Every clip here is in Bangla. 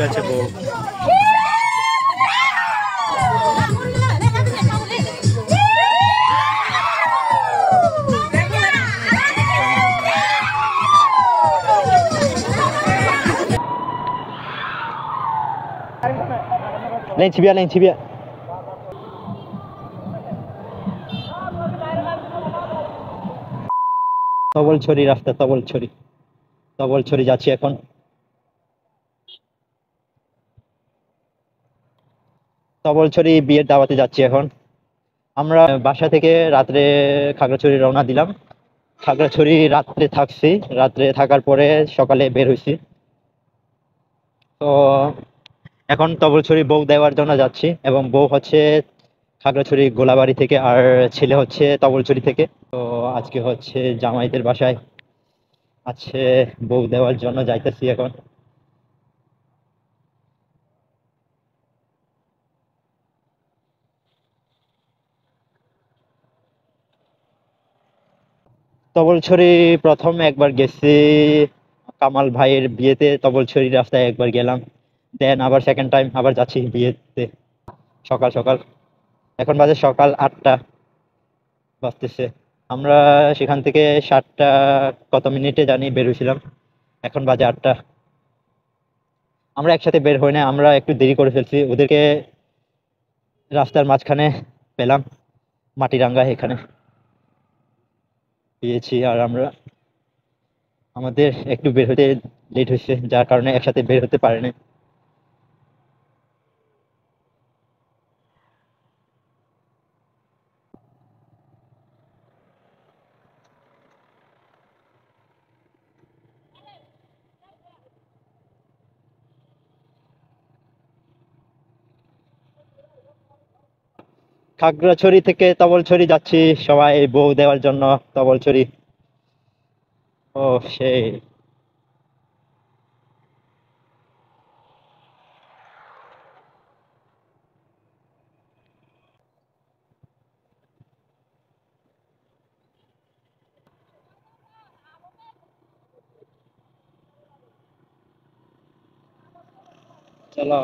বসে আছে বউ। Lên chi biết, lên chi biết. Tabalchhari রাস্তা, তবলছড়ি যাচ্ছি এখন। তবলছড়ি বিয়ের দাওয়াতে যাচ্ছি এখন। আমরা বাসা থেকে রাত্রে খাগড়াছড়ি রওনা দিলাম। খাগড়াছড়ি রাত্রে থাকছি, রাত্রে থাকার পরে সকালে বের হয়েছি। তো এখন তবলছড়ি বউ দেওয়ার জন্য যাচ্ছি, এবং বউ হচ্ছে খাগড়াছড়ি গোলাবাড়ি থেকে, আর ছেলে হচ্ছে তবলছড়ি থেকে। তো আজকে হচ্ছে জামাইদের বাসায় আছে, বউ দেওয়ার জন্য যাইতেছি এখন। তবলছড়ি প্রথম একবার গেছি কামাল ভাইয়ের বিয়েতে, তবলছড়ি রাস্তায় একবার গেলাম। দেন আবার সেকেন্ড টাইম আবার যাচ্ছি বিয়েতে, সকাল সকাল। এখন বাজে সকাল 8টা বাজতেছে। আমরা সেখান থেকে 7টা কত মিনিটে জানি বের হয়েছিলাম, এখন বাজে 8টা। আমরা একসাথে বের হই না, আমরা একটু দেরি করে ফেলছি। ওদেরকে রাস্তার মাঝখানে পেলাম, মাটিরাঙ্গা, এখানে পেয়েছি। আর আমরা আমাদের একটু বের হতে লেট হয়েছে, যার কারণে একসাথে বের হতে পারেনি। খাগড়াছড়ি থেকে তবলছড়ি যাচ্ছি সবাই বউ দেওয়ার জন্য, তবলছড়ি। ও সেই চলো।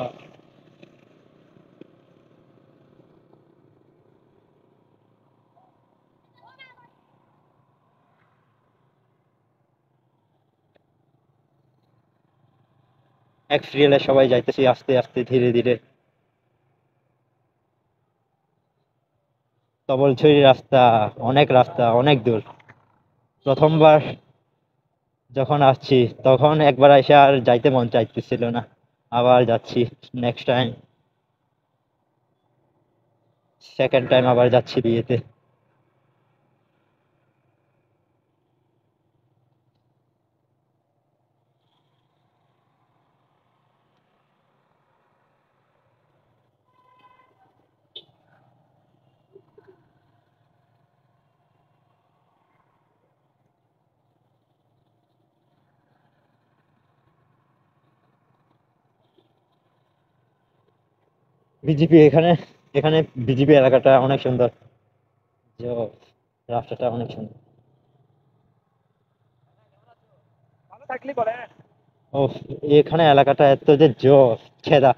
এক সিরিয়ালে সবাই যাইতেছি আস্তে আস্তে, ধীরে ধীরে। তবলছড়ি রাস্তা, অনেক রাস্তা, অনেক দূর। প্রথমবার যখন আসছি তখন একবার এসে আর যাইতে মন চাইতেছিল না, আবার যাচ্ছি নেক্সট টাইম। সেকেন্ড টাইম আবার যাচ্ছি বিয়েতে। বিজেপি এখানে, এখানে বিজেপি এলাকাটা অনেক সুন্দর, যে রাস্তাটা অনেক সুন্দর। ও, এখানে এলাকাটা এত যে জোস, খেদা,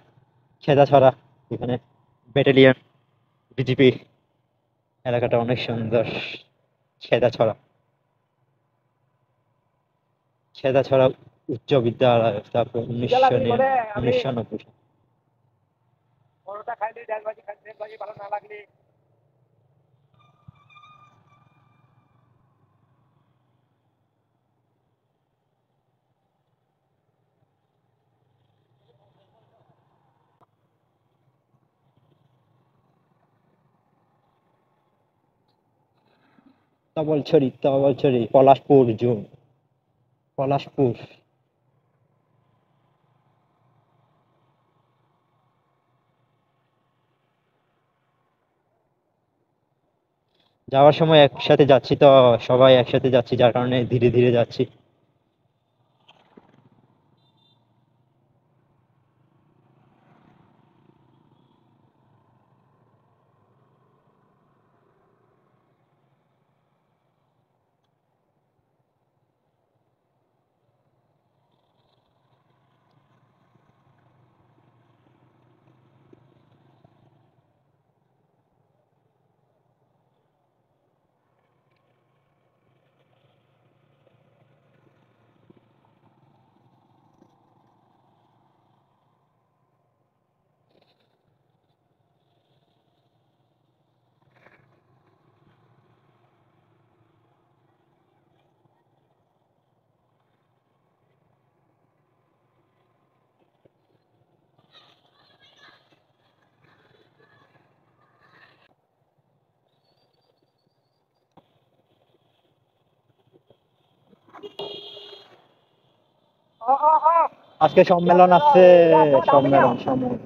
খেদা ছড়া এখানে ব্যাটালিয়ন বিজেপি, এলাকাটা অনেক সুন্দর। খেদা ছড়া, খেদা ছড়া উচ্চ বিদ্যালয়, তারপর 1990। তবলছড়ি, তবলছড়ি, পলাশপুর জোন, পলাশপুর। যাওয়ার সময় একসাথে যাচ্ছি তো, সবাই একসাথে যাচ্ছি, যার কারণে ধীরে ধীরে যাচ্ছি। আজকে সম্মেলন আছে, সম্মেলন সম্মেলন।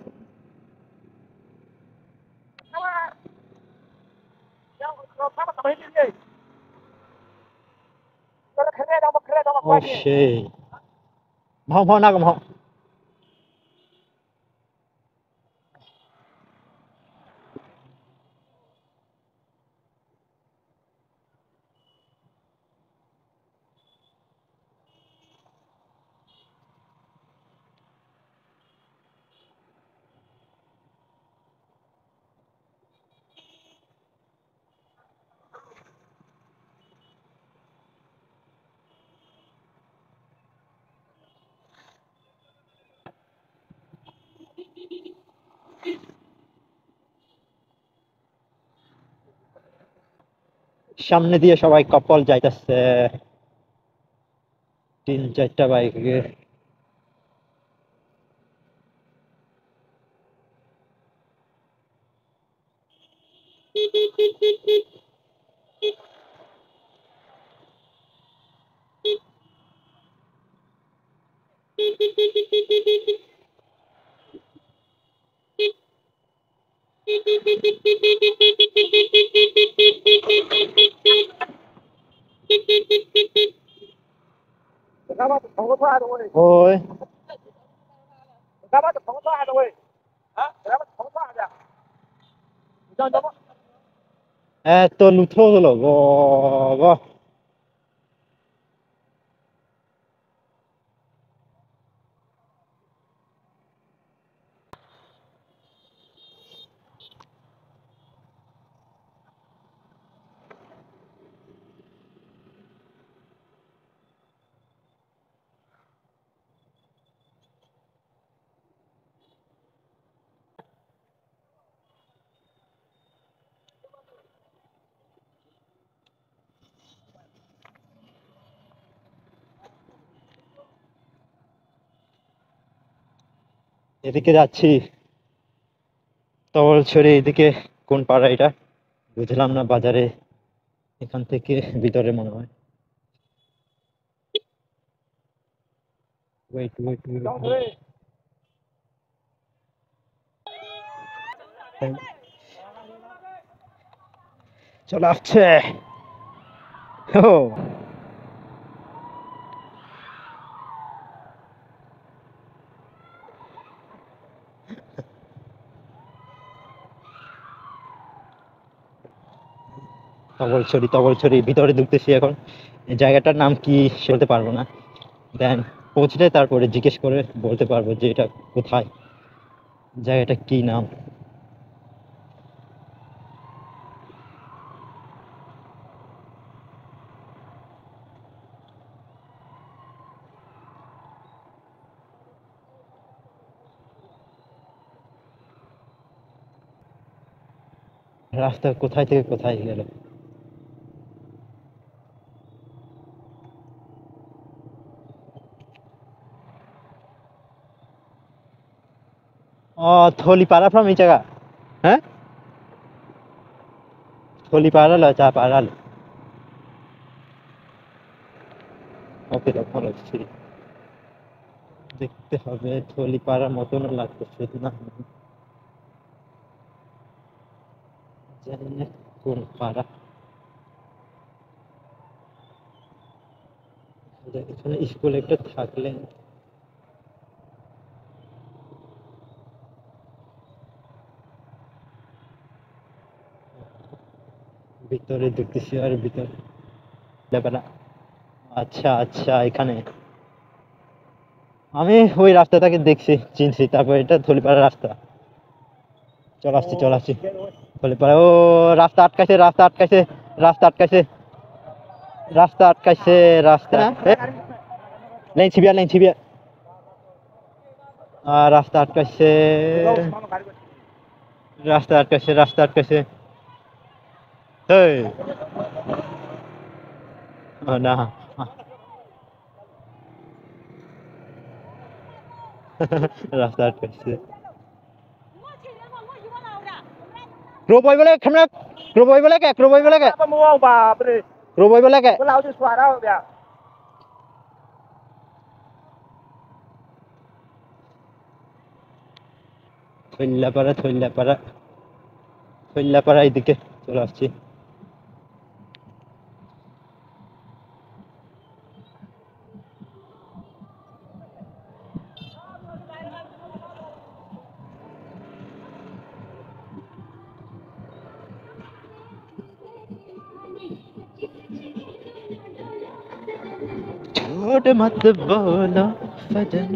ও সেই ভাও ভাও না ভাও। সামনে দিয়ে সবাই কপল যাইতেছে, 3-4টা বাইকে। ওই এত লুথো হলো বাবা। এদিকে যাচ্ছি তবলছড়ি, এদিকে কোন পাড়া এটা বুঝলাম না। বাজারে এখান থেকে ভিতরে মনে হয়। ওয়েট ওয়েট ওয়েট, চলে আসছে। ও তবলছড়ি, তবলছড়ি ভিতরে ঢুকতেছি এখন। এই জায়গাটার নাম কি বলতে পারবো না, দেন পৌঁছলে তারপরে জিজ্ঞেস করে বলতে পারবো যে এটা কোথায়, জায়গাটা কি নাম। রাস্তা কোথায় থেকে কোথায় গেল। ও থলিপাড়া ফ্রম এই জায়গা। হ্যাঁ থলিপাড়া লয় চা পাড়া। ওকে ভালো ছিল, দেখতে হবে। থলিপাড়ার মতন লাগতেছে না, জানি না কোন পাড়া। এখানে স্কুল একটা থাকলে। ভিতরে ঢুকতেছি আর ভিতরে ব্যাপার। আচ্ছা আচ্ছা, এখানে আমি ওই রাস্তাটাকে দেখছি, চিনছি। তারপর এটা থলিপাড়া রাস্তা। চল আসছি চল আসছি থলিপাড়া। ও রাস্তা আটকাইছে, রাস্তা আটকাইছে, রাস্তা আটকাইছে, রাস্তা আটকাইছে, রাস্তা লেন ছিবিয়া, লেন ছিবিয়া। রাস্তা আটকাইছে, রাস্তা আটকাইছে, রাস্তা আটকাইছে। এই না রাস্তা আটকাইছে। Roboi boleh kena, roboi boleh ke, roboi boleh ke, Apa mau ba bre? roboi boleh ke. Ko lao ju swara ho bya. থৈল্লাপাড়া থৈল্লাপাড়া থৈল্লাপাড়া এদিকে চলে আসছি। ছোট মত বলো সজন।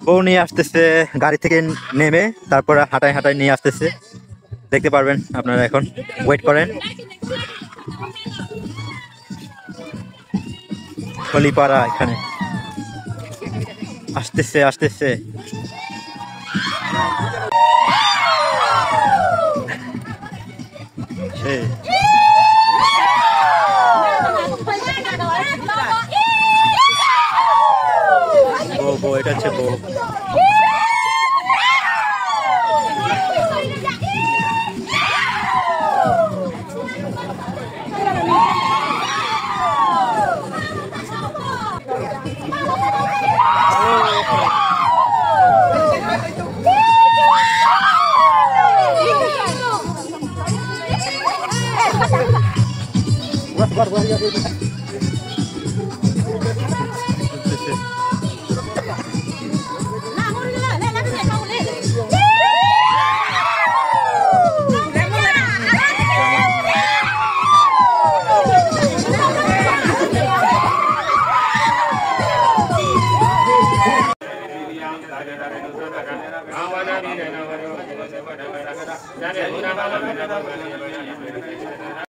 বউ নিয়ে আসতেছে গাড়ি থেকে নেমে, তারপরে হাঁটায় হাঁটায় নিয়ে আসতেছে, দেখতে পারবেন আপনারা। এখন ওয়েট করেন। খলিপাড়া এখানে আসতেছে আসতেছে। বউ বউ এটা হচ্ছে বউ।